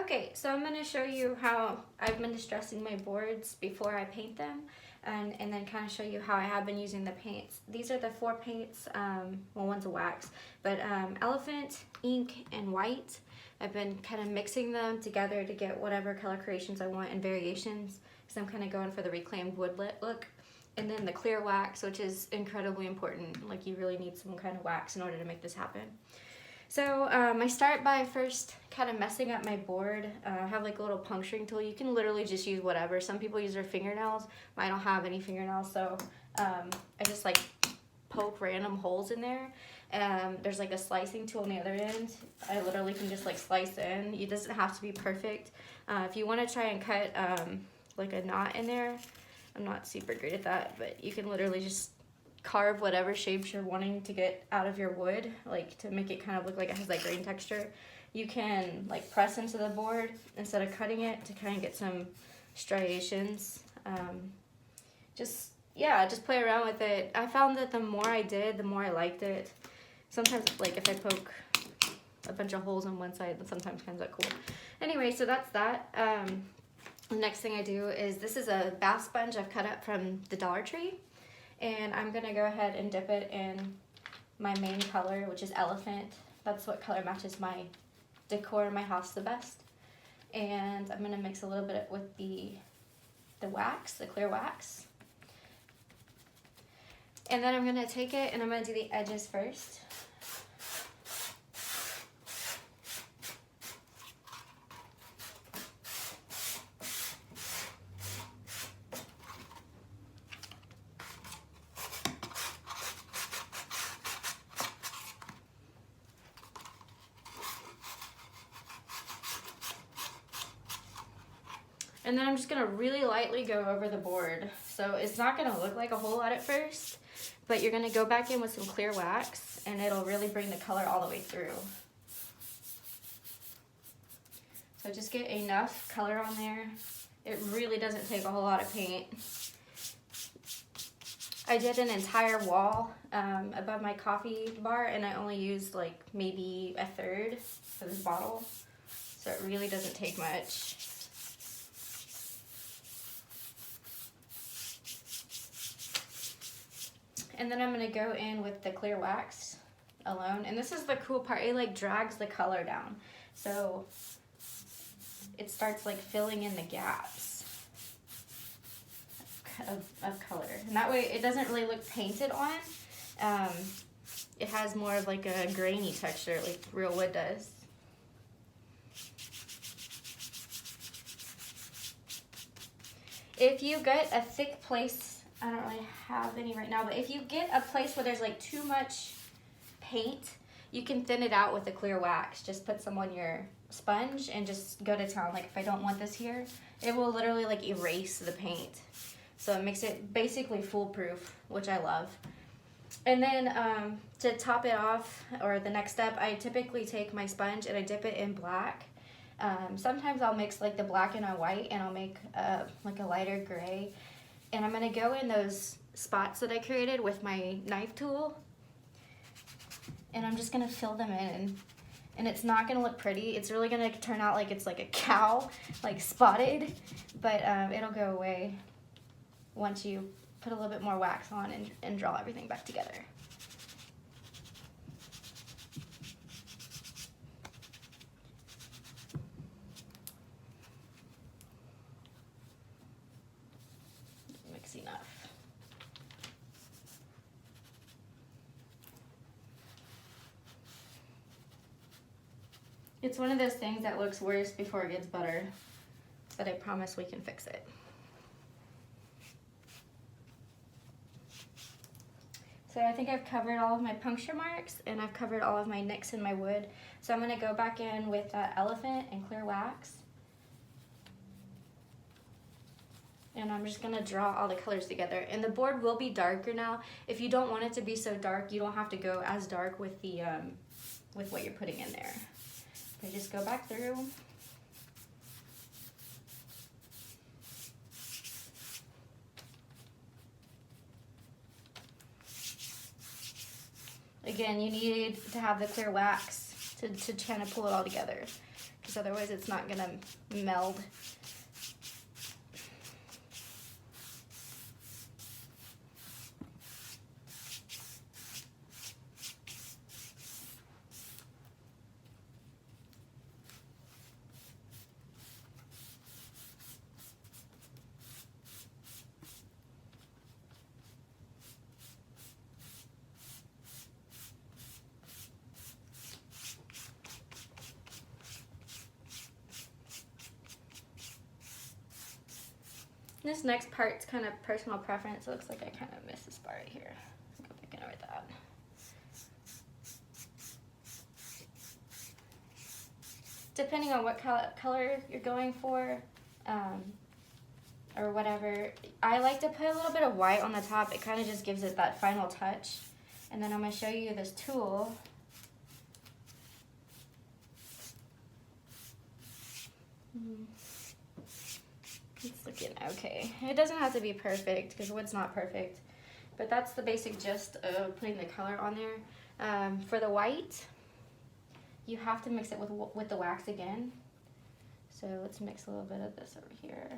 Okay, so I'm going to show you how I've been distressing my boards before I paint them, and then kind of show you how I have been using the paints. These are the 4 paints, well, one's a wax, but elephant, ink, and white. I've been kind of mixing them together to get whatever color creations I want and variations, because I'm kind of going for the reclaimed wood look. And then the clear wax, which is incredibly important. Like, you really need some kind of wax in order to make this happen. So I start by first kind of messing up my board. I have like a little puncturing tool. You can literally just use whatever. Some people use their fingernails. I don't have any fingernails, so I just like poke random holes in there. There's like a slicing tool on the other end. I literally can just like slice in. It doesn't have to be perfect. If you want to try and cut like a knot in there, I'm not super great at that, but you can literally just carve whatever shapes you're wanting to get out of your wood, like to make it kind of look like it has that grain texture. You can like press into the board instead of cutting it to kind of get some striations. Just play around with it. I found that the more I did, the more I liked it. Sometimes like if I poke a bunch of holes on one side, that sometimes comes out cool. Anyway, so that's that. The next thing I do is, this is a bath sponge I've cut up from the Dollar Tree. And I'm gonna go ahead and dip it in my main color, which is elephant. That's what color matches my decor in my house the best. And I'm gonna mix a little bit with the wax, the clear wax. And then I'm gonna take it and I'm gonna do the edges first. And then I'm just gonna really lightly go over the board. So it's not gonna look like a whole lot at first, but you're gonna go back in with some clear wax and it'll really bring the color all the way through. So just get enough color on there. It really doesn't take a whole lot of paint. I did an entire wall above my coffee bar, and I only used like maybe a third of this bottle. So it really doesn't take much. And then I'm gonna go in with the clear wax alone. And this is the cool part, it like drags the color down. So it starts like filling in the gaps of color. And that way it doesn't really look painted on. It has more of like a grainy texture like real wood does. If you get a thick place, I don't really have any right now, but if you get a place where there's like too much paint, you can thin it out with a clear wax. Just put some on your sponge and just go to town. Like if I don't want this here, it will literally like erase the paint. So it makes it basically foolproof, which I love. And then to top it off, or the next step, I typically take my sponge and I dip it in black. Sometimes I'll mix like the black and a white and I'll make like a lighter gray. And I'm gonna go in those spots that I created with my knife tool. And I'm just gonna fill them in. And it's not gonna look pretty. It's really gonna turn out like it's like a cow, like spotted. But it'll go away once you put a little bit more wax on and draw everything back together. Enough. It's one of those things that looks worse before it gets better, but I promise we can fix it. So I think I've covered all of my puncture marks and I've covered all of my nicks in my wood. So I'm gonna go back in with elephant and clear wax. And I'm just gonna draw all the colors together. And the board will be darker now. If you don't want it to be so dark, you don't have to go as dark with the with what you're putting in there. But just go back through. Again, you need to have the clear wax to kind of pull it all together. because otherwise it's not gonna meld. This next part's kind of personal preference. It looks like I kind of missed this part right here. Go back in over that. Depending on what color you're going for, or whatever, I like to put a little bit of white on the top. It kind of just gives it that final touch. And then I'm going to show you this tool. It's looking okay. It doesn't have to be perfect because wood's not perfect, but that's the basic gist of putting the color on there. For the white, you have to mix it with the wax again. So let's mix a little bit of this over here.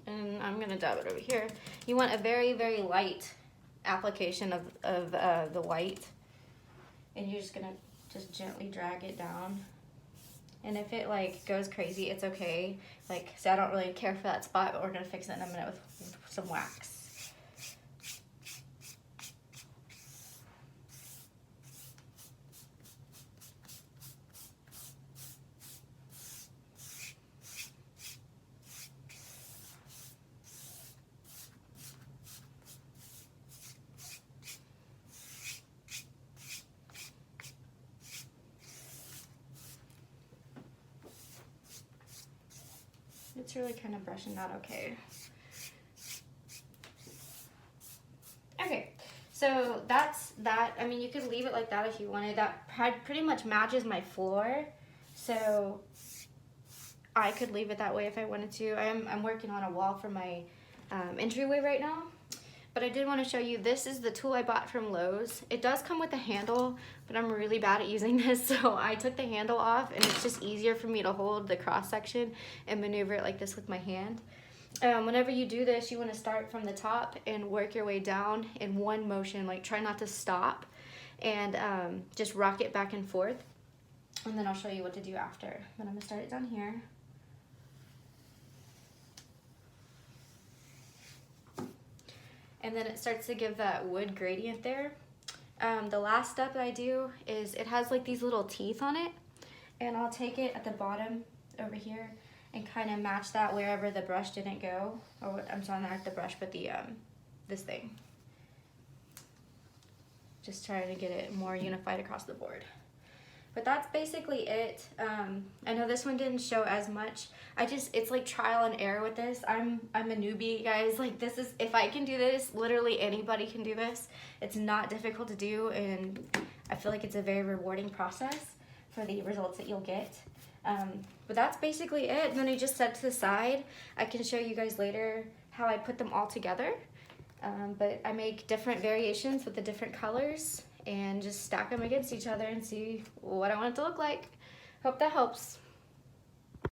And I'm gonna dab it over here. You want a very, very light application of the white. And you're just gonna gently drag it down. And if it like goes crazy, it's okay. Like, so I don't really care for that spot, but we're gonna fix it in a minute with some wax. It's really kind of brushing that okay. Okay, so that's that. I mean, you could leave it like that if you wanted. That pretty much matches my floor, so I could leave it that way if I wanted to. I'm working on a wall for my entryway right now. But I did want to show you, this is the tool I bought from Lowe's. It does come with a handle, but I'm really bad at using this, so I took the handle off, and it's just easier for me to hold the cross section and maneuver it like this with my hand. Whenever you do this, you want to start from the top and work your way down in one motion. Like, try not to stop, and just rock it back and forth. And then I'll show you what to do after. But I'm going to start it down here. And then it starts to give that wood gradient there. The last step that I do is, it has like these little teeth on it, and I'll take it at the bottom over here and kind of match that wherever the brush didn't go, or I'm sorry, not the brush, but the this thing. Just trying to get it more unified across the board. But that's basically it. I know this one didn't show as much. It's like trial and error with this. I'm a newbie, guys. Like, this is, if I can do this, literally anybody can do this. It's not difficult to do, and I feel like it's a very rewarding process for the results that you'll get. But that's basically it. And then I just set to the side. I can show you guys later how I put them all together. But I make different variations with the different colors and just stack them against each other and see what I want it to look like. Hope that helps.